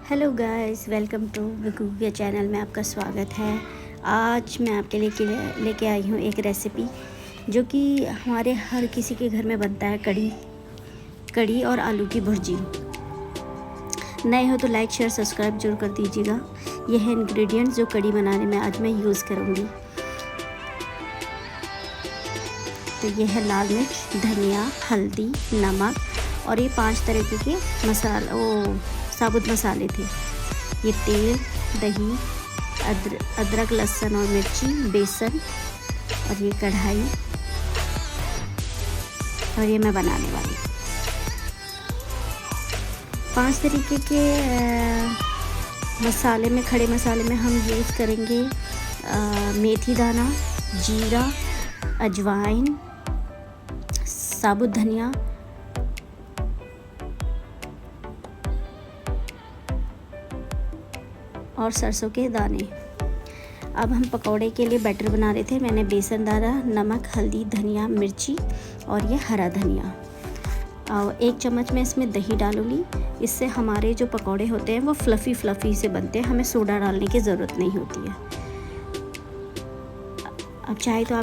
Hello guys, welcome to Viku channel में आपका स्वागत है। आज मैं आपके लेके आई हूँ एक रेसिपी जो कि हमारे हर किसी के घर में बनता है। कड़ी और आलू की भुर्जी। नए हो तो लाइक शेयर सब्सक्राइब जरूर कर दीजिएगा। यह है इंग्रेडिएंट्स जो कड़ी बनाने में आज मैं यूज़ करूँगी। तो यह है लाल मिर्च, धनिया, हल्दी, नमक और ये 5 तरीके के साबुत मसाले थे। ये तेल, दही, अदरक लहसुन और मिर्ची, बेसन और ये कढ़ाई और ये मैं बनाने वाली 5 तरीके के मसाले में, खड़े मसाले में हम यूज़ करेंगे मेथी दाना, जीरा, अजवाइन, साबुत धनिया, और सरसों के दाने। अब हम पकौड़े के लिए बैटर बना रहे थे। मैंने बेसन डाला, नमक, हल्दी, धनिया, मिर्ची और ये हरा धनिया। और 1 चम्मच मैं इसमें दही डालूँगी। इससे हमारे जो पकौड़े होते हैं वो फ्लफ़ी से बनते हैं। हमें सोडा डालने की ज़रूरत नहीं होती है। अब चाहे तो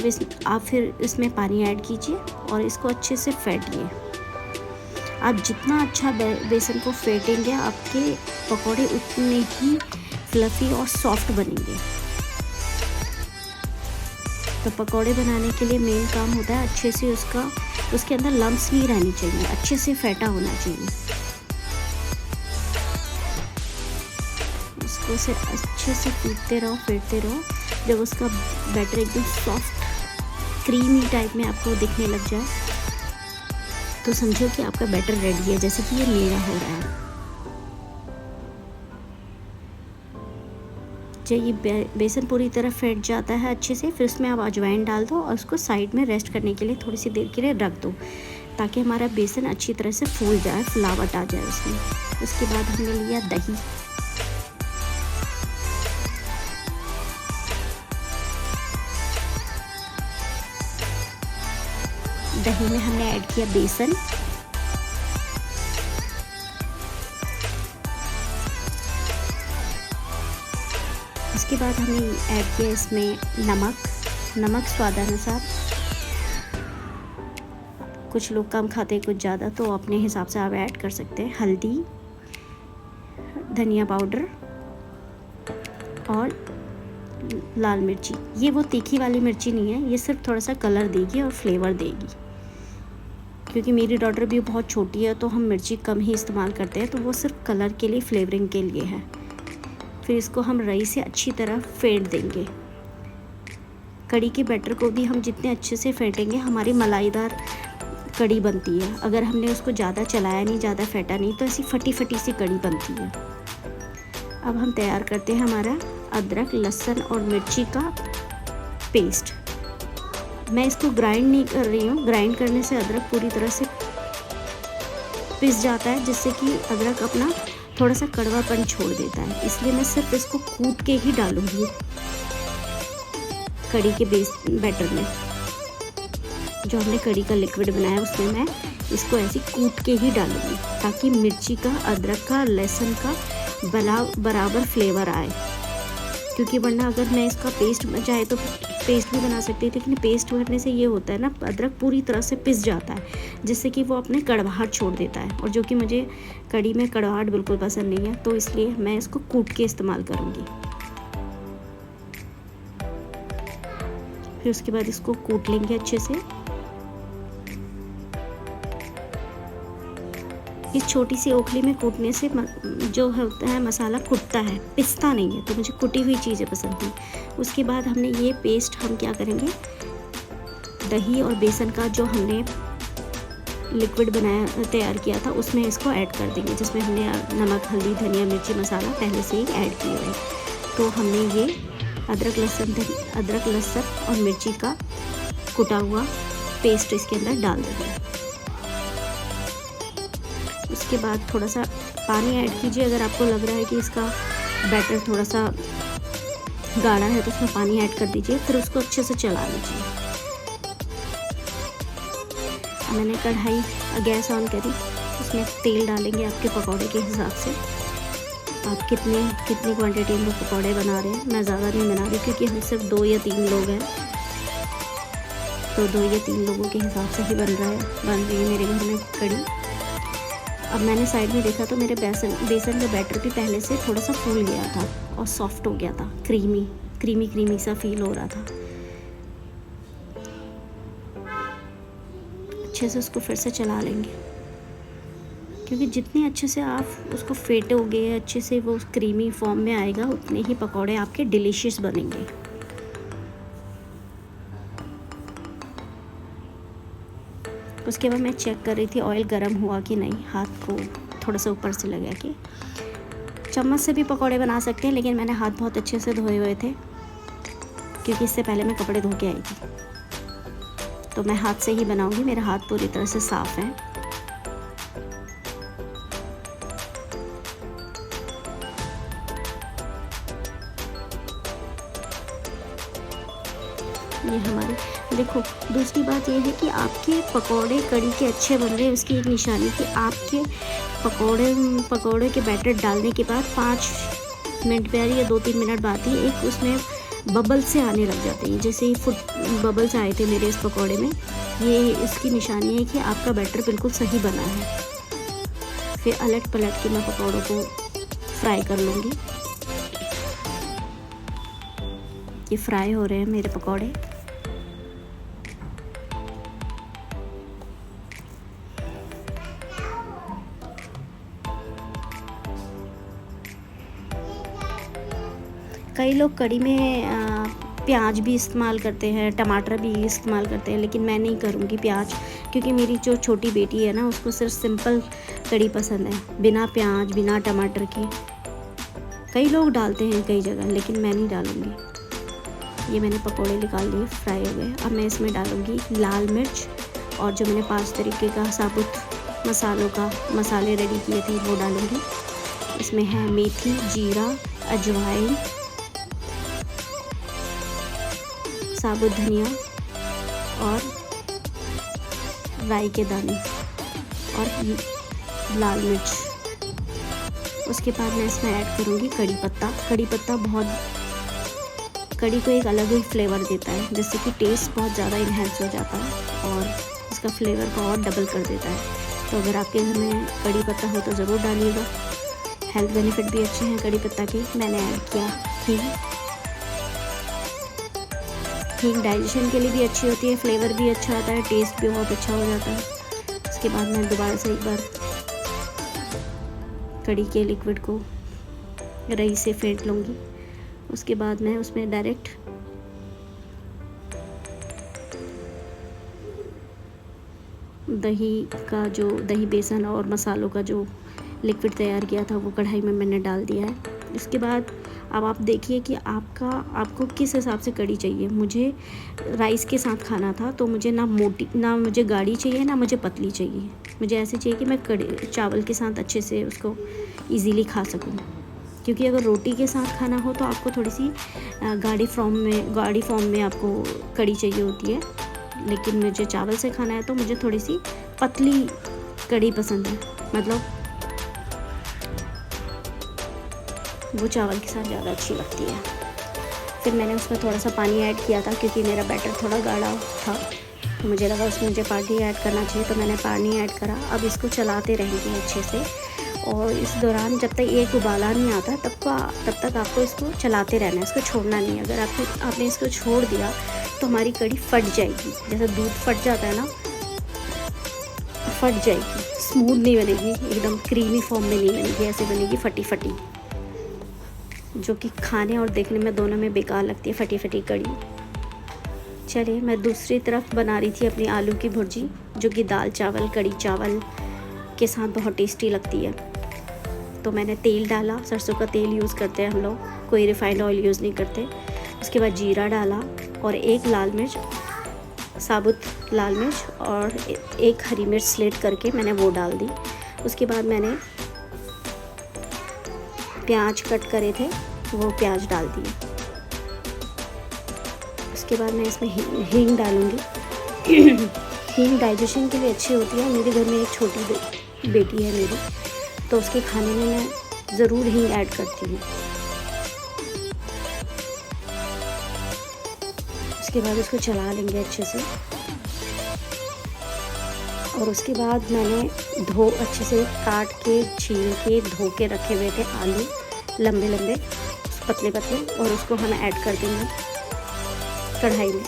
आप फिर इसमें पानी ऐड कीजिए और इसको अच्छे से फेंटिए। आप जितना अच्छा बेसन को फेंटेंगे आपके पकौड़े उतने ही फ्लफ़ी और सॉफ्ट बनेंगे। तो पकौड़े बनाने के लिए मेन काम होता है अच्छे से उसके अंदर लम्प्स नहीं रहनी चाहिए, अच्छे से फेंटा होना चाहिए। उसको से अच्छे से फेंटते रहो। जब उसका बैटर एकदम सॉफ्ट क्रीमी टाइप में आपको दिखने लग जाए तो समझो कि आपका बैटर रेडी है, जैसे कि ये मेरा हो रहा है। जब ये बेसन पूरी तरह फेंट जाता है अच्छे से, फिर उसमें आप अजवाइन डाल दो और उसको साइड में रेस्ट करने के लिए थोड़ी सी देर के लिए रख दो, ताकि हमारा बेसन अच्छी तरह से फूल जाए, फुलावट आ जाए उसमें। उसके बाद हमने लिया दही। दही में हमने ऐड किया बेसन, उसके बाद हमने ऐड किया इसमें नमक स्वादानुसार। कुछ लोग कम खाते हैं, कुछ ज़्यादा, तो अपने हिसाब से आप ऐड कर सकते हैं। हल्दी, धनिया पाउडर और लाल मिर्ची। ये वो तीखी वाली मिर्ची नहीं है, ये सिर्फ थोड़ा सा कलर देगी और फ्लेवर देगी। क्योंकि मेरी डॉटर भी बहुत छोटी है तो हम मिर्ची कम ही इस्तेमाल करते हैं, तो वो सिर्फ कलर के लिए, फ्लेवरिंग के लिए है। फिर इसको हम रई से अच्छी तरह फेंट देंगे। कड़ी के बैटर को भी हम जितने अच्छे से फेंटेंगे हमारी मलाईदार कड़ी बनती है। अगर हमने उसको ज़्यादा चलाया नहीं, ज़्यादा फेंटा नहीं, तो ऐसी फटी सी कड़ी बनती है। अब हम तैयार करते हैं हमारा अदरक, लहसुन और मिर्ची का पेस्ट। मैं इसको ग्राइंड नहीं कर रही हूँ। ग्राइंड करने से अदरक पूरी तरह से पिस जाता है, जिससे कि अदरक अपना थोड़ा सा कड़वापन छोड़ देता है। इसलिए मैं सिर्फ इसको कूट के ही डालूंगी कड़ी के बैटर में। जो हमने कड़ी का लिक्विड बनाया उसमें मैं इसको ऐसे कूट के ही डालूंगी, ताकि मिर्ची का, अदरक का, लहसुन का बराबर फ्लेवर आए। क्योंकि वरना अगर मैं इसका पेस्ट चाहे तो पेस्ट भी बना सकती है, लेकिन पेस्ट करने से ये होता है ना, अदरक पूरी तरह से पिस जाता है, जिससे कि वो अपने कड़वाहट छोड़ देता है। और जो कि मुझे कड़ी में कड़वाहट बिल्कुल पसंद नहीं है, तो इसलिए मैं इसको कूट के इस्तेमाल करूँगी। फिर उसके बाद इसको कूट लेंगे अच्छे से। इस छोटी सी ओखली में कूटने से जो होता है मसाला कुटता है, पिसता नहीं है, तो मुझे कुटी हुई चीज़ें पसंद थी। उसके बाद हमने ये पेस्ट हम क्या करेंगे, दही और बेसन का जो हमने लिक्विड तैयार किया था उसमें इसको ऐड कर देंगे, जिसमें हमने नमक, हल्दी, धनिया, मिर्ची मसाला पहले से ही ऐड किया है। तो हमने ये अदरक लहसुन और मिर्ची का कुटा हुआ पेस्ट इसके अंदर डाल देंगे। उसके बाद थोड़ा सा पानी ऐड कीजिए। अगर आपको लग रहा है कि इसका बैटर थोड़ा सा गाढ़ा है तो उसमें पानी ऐड कर दीजिए। फिर उसको अच्छे से चला लीजिए। मैंने कढ़ाई गैस ऑन करी, उसमें तेल डालेंगे आपके पकौड़े के हिसाब से। आप कितनी कितनी क्वांटिटी में पकौड़े बना रहे हैं। मैं ज़्यादा नहीं बना रही क्योंकि हम सिर्फ 2 या 3 लोग हैं, तो 2 या 3 लोगों के हिसाब से ही बन रही है मेरे घर में कड़ी। अब मैंने साइड में देखा तो मेरे बेसन का बैटर भी पहले से थोड़ा सा फूल गया था और सॉफ्ट हो गया था, क्रीमी सा फील हो रहा था। अच्छे से उसको फिर से चला लेंगे, क्योंकि जितने अच्छे से आप उसको फेंटोगे, अच्छे से वो क्रीमी फॉर्म में आएगा, उतने ही पकौड़े आपके डिलीशियस बनेंगे। उसके बाद मैं चेक कर रही थी ऑयल गर्म हुआ कि नहीं, हाथ को थोड़ा सा ऊपर से लगा के। चम्मच से भी पकौड़े बना सकते हैं, लेकिन मैंने हाथ बहुत अच्छे से धोए हुए थे क्योंकि इससे पहले मैं कपड़े धो के आई थी, तो मैं हाथ से ही बनाऊंगी। मेरा हाथ पूरी तरह से साफ़ है। ये हमारे देखो, दूसरी बात ये है कि आपके पकौड़े कड़ी के अच्छे बन रहे हैं, उसकी एक निशानी कि आपके पकौड़े के बैटर डालने के बाद 5 मिनट बाद या 2-3 मिनट बाद ही एक उसमें बबल से आने लग जाते हैं। जैसे ही बबल्स आए थे मेरे इस पकौड़े में, ये इसकी निशानी है कि आपका बैटर बिल्कुल सही बना है। फिर अलट पलट के मैं पकौड़ों को फ्राई कर लूँगी। ये फ्राई हो रहे हैं मेरे पकौड़े। कई लोग कड़ी में प्याज भी इस्तेमाल करते हैं, टमाटर भी इस्तेमाल करते हैं, लेकिन मैं नहीं करूँगी प्याज, क्योंकि मेरी जो छोटी बेटी है ना, उसको सिर्फ सिंपल कड़ी पसंद है, बिना प्याज बिना टमाटर के। कई लोग डालते हैं कई जगह, लेकिन मैं नहीं डालूँगी। ये मैंने पकोड़े निकाल लिए, फ्राई हो गए। अब मैं इसमें डालूँगी लाल मिर्च, और जो मैंने 5 तरीके का साबुत मसाले रेडी किए थे वो डालूँगी। इसमें है मेथी, जीरा, अजवाइन, साबुत धनिया और राई के दाने और लाल मिर्च। उसके बाद मैं इसमें ऐड करूँगी कड़ी पत्ता बहुत कड़ी को एक अलग ही फ्लेवर देता है, जिससे कि टेस्ट बहुत ज़्यादा इन्हेंस हो जाता है और इसका फ्लेवर को और डबल कर देता है। तो अगर आपके घर में कड़ी पत्ता हो तो ज़रूर डालिएगा। हेल्थ बेनिफिट भी अच्छे हैं कड़ी पत्ता के। मैंने ऐड किया हींग डाइजेशन के लिए भी अच्छी होती है, फ्लेवर भी अच्छा आता है, टेस्ट भी बहुत अच्छा हो जाता है। उसके बाद मैं दोबारा से एक बार कड़ी के लिक्विड को रई से फेंट लूँगी। उसके बाद मैं उसमें डायरेक्ट दही बेसन और मसालों का जो लिक्विड तैयार किया था वो कढ़ाई में मैंने डाल दिया है। इसके बाद अब आप देखिए कि आपको किस हिसाब से कड़ी चाहिए। मुझे राइस के साथ खाना था, तो मुझे ना मुझे गाढ़ी चाहिए ना मुझे पतली चाहिए। मुझे ऐसे चाहिए कि मैं कड़ी चावल के साथ अच्छे से उसको इजीली खा सकूं। क्योंकि अगर रोटी के साथ खाना हो तो आपको थोड़ी सी गाढ़ी फॉर्म में आपको कड़ी चाहिए होती है, लेकिन मुझे चावल से खाना है तो मुझे थोड़ी सी पतली कड़ी पसंद है, मतलब वो चावल के साथ ज़्यादा अच्छी लगती है। फिर मैंने उसमें थोड़ा सा पानी ऐड किया था, क्योंकि मेरा बैटर थोड़ा गाढ़ा था, तो मुझे लगा उसमें मुझे पानी ऐड करना चाहिए, तो मैंने पानी ऐड करा। अब इसको चलाते रहेंगे अच्छे से, और इस दौरान जब तक एक उबाला नहीं आता तब तक आपको इसको चलाते रहना है, इसको छोड़ना नहीं है। अगर आपने इसको छोड़ दिया तो हमारी कड़ी फट जाएगी, जैसे दूध फट जाता है ना, फट जाएगी, स्मूथ नहीं बनेगी, एकदम क्रीमी फॉर्म में नहीं बनेगी, ऐसे बनेगी फटी फटी, जो कि खाने और देखने में दोनों में बेकार लगती है, फटी फटी कड़ी। चलिए, मैं दूसरी तरफ बना रही थी अपनी आलू की भुर्जी, जो कि दाल चावल कड़ी चावल के साथ बहुत टेस्टी लगती है। तो मैंने तेल डाला, सरसों का तेल यूज़ करते हैं हम लोग, कोई रिफाइंड ऑयल यूज़ नहीं करते। उसके बाद जीरा डाला और एक साबुत लाल मिर्च और एक हरी मिर्च स्लेट करके मैंने वो डाल दी। उसके बाद मैंने प्याज कट करे थे, वो प्याज डाल दिए। उसके बाद मैं इसमें हींग डालूँगी। हींग डाइजेशन के लिए अच्छी होती है। मेरे घर में एक छोटी बेटी है मेरी, तो उसके खाने में मैं ज़रूर हींग ऐड करती हूँ। उसके बाद उसको चला लेंगे अच्छे से। और उसके बाद मैंने अच्छे से काट के, छील के, धो के रखे हुए थे आलू, लंबे लंबे पतले पतले, और उसको हम ऐड कर देंगे कढ़ाई में।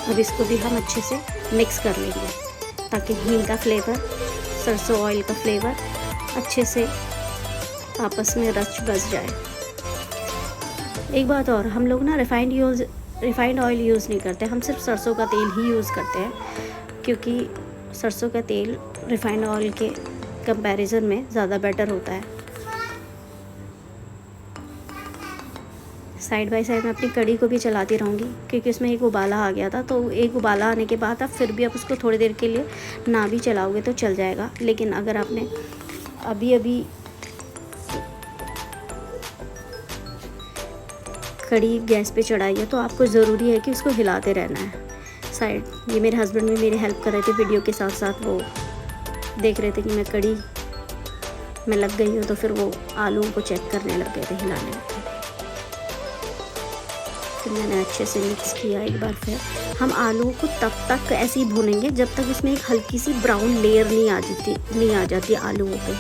अब इसको भी हम अच्छे से मिक्स कर लेंगे ताकि हींग का फ्लेवर, सरसों ऑयल का फ्लेवर अच्छे से आपस में रच बस जाए। एक बात और, हम लोग ना रिफाइंड ऑयल यूज़ नहीं करते, हम सिर्फ सरसों का तेल ही यूज़ करते हैं, क्योंकि सरसों का तेल रिफाइंड ऑयल के कंपैरिजन में ज़्यादा बेटर होता है। साइड बाय साइड मैं अपनी कढ़ी को भी चलाती रहूँगी, क्योंकि उसमें एक उबाला आ गया था, तो एक उबाला आने के बाद आप फिर भी आप उसको थोड़ी देर के लिए ना भी चलाओगे तो चल जाएगा। लेकिन अगर आपने अभी कढ़ी गैस पे चढ़ाई है तो आपको ज़रूरी है कि उसको हिलाते रहना है। ये मेरे हस्बैंड भी मेरी हेल्प कर रहे थे वीडियो के साथ साथ, वो देख रहे थे कि मैं कढ़ी में लग गई हूँ, तो फिर वो आलू को चेक करने लग गए थे, हिलाने लग गए थे। फिर मैंने अच्छे से मिक्स किया एक बार। फिर हम आलू को तब तक ऐसे ही भूनेंगे जब तक इसमें एक हल्की सी ब्राउन लेयर नहीं आ जाती आलूओं पे,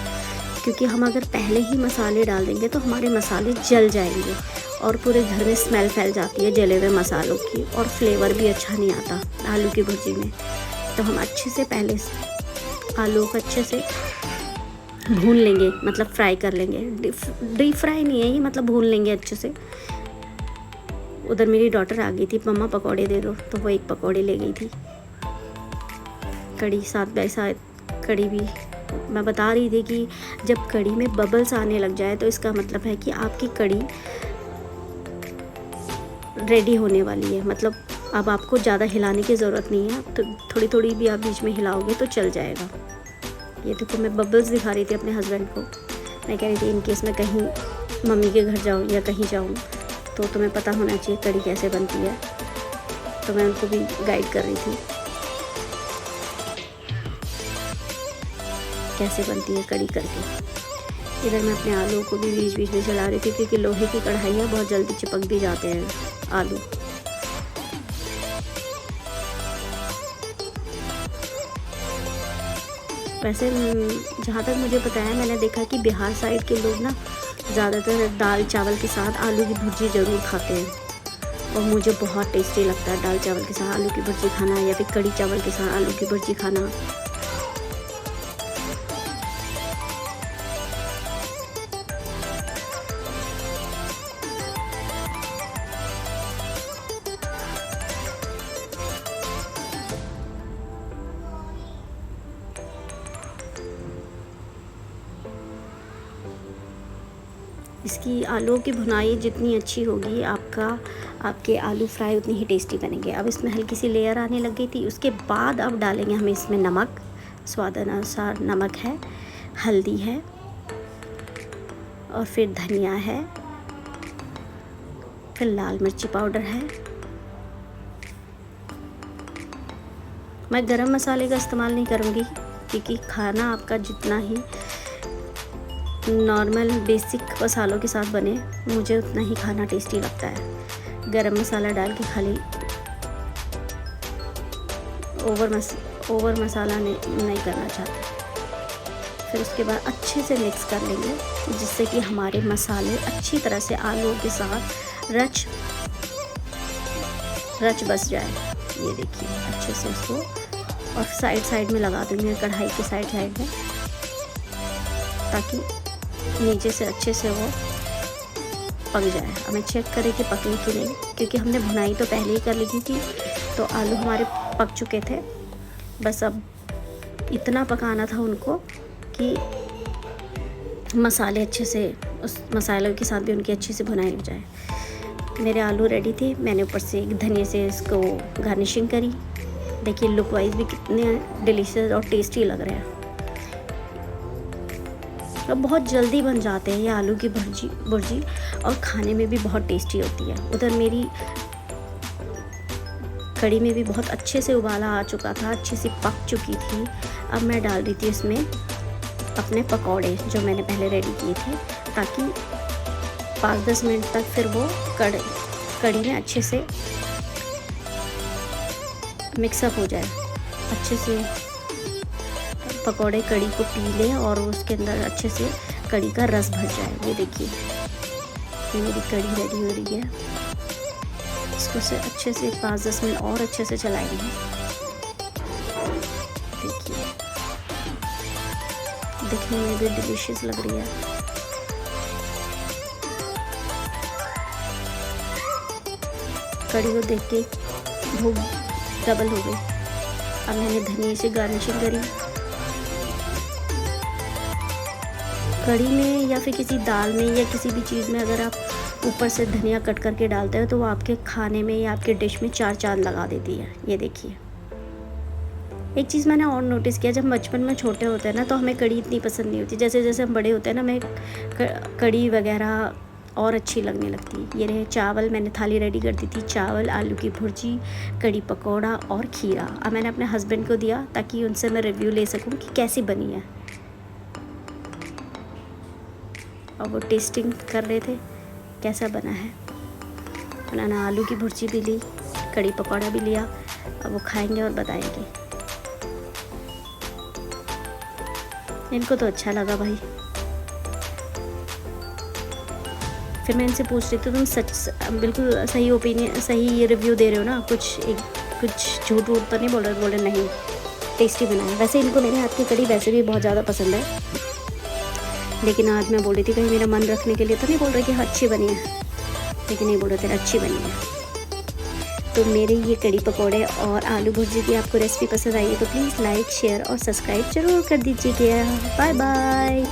क्योंकि हम अगर पहले ही मसाले डाल देंगे तो हमारे मसाले जल जाएंगे और पूरे घर में स्मेल फैल जाती है जले हुए मसालों की, और फ्लेवर भी अच्छा नहीं आता आलू की भुर्जी में। तो हम अच्छे से पहले आलू को अच्छे से भून लेंगे, मतलब फ्राई कर लेंगे। डीप फ्राई नहीं है ये, मतलब भून लेंगे अच्छे से। उधर मेरी डॉटर आ गई थी, मम्मा पकौड़े दे दो, तो वो एक पकौड़े ले गई थी। कढ़ी साथ बाय साथ कढ़ी भी मैं बता रही थी कि जब कढ़ी में बबल्स आने लग जाए तो इसका मतलब है कि आपकी कढ़ी रेडी होने वाली है। मतलब अब आपको ज़्यादा हिलाने की ज़रूरत नहीं है, तो थोड़ी थोड़ी भी आप बीच में हिलाओगे तो चल जाएगा। ये देखो मैं बबल्स दिखा रही थी अपने हस्बैंड को। मैं कह रही थी इनकेस मैं कहीं मम्मी के घर जाऊँ या कहीं जाऊँ तो तुम्हें पता होना चाहिए कढ़ी कैसे बनती है, तो मैं उनको भी गाइड कर रही थी कैसे बनती है कढ़ी करके। इधर मैं अपने आलू को भी बीच बीच में चला रही थी, क्योंकि लोहे की कढ़ाई है, बहुत जल्दी चिपक भी जाते हैं आलू। वैसे जहाँ तक मुझे पता है, मैंने देखा कि बिहार साइड के लोग ना ज़्यादातर दाल चावल के साथ आलू की भुर्जी ज़रूर खाते हैं, और मुझे बहुत टेस्टी लगता है दाल चावल के साथ आलू की भुर्जी खाना, या फिर कढ़ी चावल के साथ आलू की भुर्जी खाना। इसकी आलू की भुनाई जितनी अच्छी होगी, आपके आलू फ्राई उतनी ही टेस्टी बनेंगे। अब इसमें हल्की सी लेयर आने लग गई थी। उसके बाद अब डालेंगे हम इसमें नमक, स्वाद अनुसार नमक है, हल्दी है, और फिर धनिया है, फिर लाल मिर्ची पाउडर है। मैं गरम मसाले का इस्तेमाल नहीं करूँगी, क्योंकि खाना आपका जितना ही नॉर्मल बेसिक मसालों के साथ बने, मुझे उतना ही खाना टेस्टी लगता है। गरम मसाला डाल के खाली ओवर मसाला नहीं करना चाहते। फिर उसके बाद अच्छे से मिक्स कर लेंगे, जिससे कि हमारे मसाले अच्छी तरह से आलूओं के साथ रच बस जाए। ये देखिए अच्छे से उसको, और साइड में लगा दूँगी कढ़ाई के साइड में, ताकि नीचे से अच्छे से वो पक जाए। अब मैं चेक करें कि पके कि नहीं, क्योंकि हमने भुनाई तो पहले ही कर ली थी, तो आलू हमारे पक चुके थे। बस अब इतना पकाना था उनको कि मसाले अच्छे से, उस मसालों के साथ भी उनकी अच्छी से भुनाई हो जाए। मेरे आलू रेडी थे, मैंने ऊपर से एक धनिया से इसको गार्निशिंग करी। देखिए लुक वाइज भी कितने डिलीशियस और टेस्टी लग रहे हैं। और बहुत जल्दी बन जाते हैं ये आलू की भुर्जी, और खाने में भी बहुत टेस्टी होती है। उधर मेरी कढ़ी में भी बहुत अच्छे से उबाला आ चुका था, अच्छी सी पक चुकी थी। अब मैं डाल रही थी इसमें अपने पकौड़े जो मैंने पहले रेडी किए थे, ताकि 5-10 मिनट तक फिर वो कढ़ी में अच्छे से मिक्सअप हो जाए, अच्छे से पकौड़े कढ़ी को पी लें और उसके अंदर अच्छे से कढ़ी का रस भर जाए। ये देखिए, ये मेरी कढ़ी रेडी हो रही है। इसको से अच्छे से 5-10 मिनट और अच्छे से चलाएंगे। देखिए, दिखने में भी डिलीशियस लग रही है। कढ़ी को देख के भूख डबल हो गई। अब मैंने धनिया से गार्निशिंग करी। कढ़ी में या फिर किसी दाल में या किसी भी चीज़ में अगर आप ऊपर से धनिया कट करके डालते हो तो वो आपके खाने में या आपके डिश में 4 चाँद लगा देती है। ये देखिए, एक चीज़ मैंने और नोटिस किया, जब बचपन में छोटे होते हैं ना तो हमें कढ़ी इतनी पसंद नहीं होती। जैसे जैसे हम बड़े होते हैं ना, हमें कढ़ी वगैरह और अच्छी लगने लगती है। ये रहे चावल, मैंने थाली रेडी कर दी थी। चावल, आलू की भुर्जी, कढ़ी पकौड़ा और खीरा। अब मैंने अपने हस्बैंड को दिया ताकि उनसे मैं रिव्यू ले सकूं कि कैसी बनी है। और वो टेस्टिंग कर रहे थे कैसा बना है। उन्होंने आलू की भुर्जी भी ली, कढ़ी पकौड़ा भी लिया। अब वो खाएंगे और बताएंगे। इनको तो अच्छा लगा भाई। फिर मैं इनसे पूछ रही थी, तुम सच बिल्कुल सही ओपिनियन, सही रिव्यू दे रहे हो ना, कुछ झूठ वूठ तो नहीं बोल रहे? बोले नहीं, टेस्टी बना है। वैसे इनको मेरे हाथ की कढ़ी वैसे भी बहुत ज़्यादा पसंद है, लेकिन आज मैं बोल रही थी कहीं मेरा मन रखने के लिए तो नहीं बोल रही कि अच्छी बनी है, लेकिन नहीं बोल रहे थे अच्छी बनी है। तो मेरे ये कढ़ी पकौड़े और आलू भुर्जी की आपको रेसिपी पसंद आई है तो प्लीज़ लाइक, शेयर और सब्सक्राइब जरूर कर दीजिएगा। Bye bye.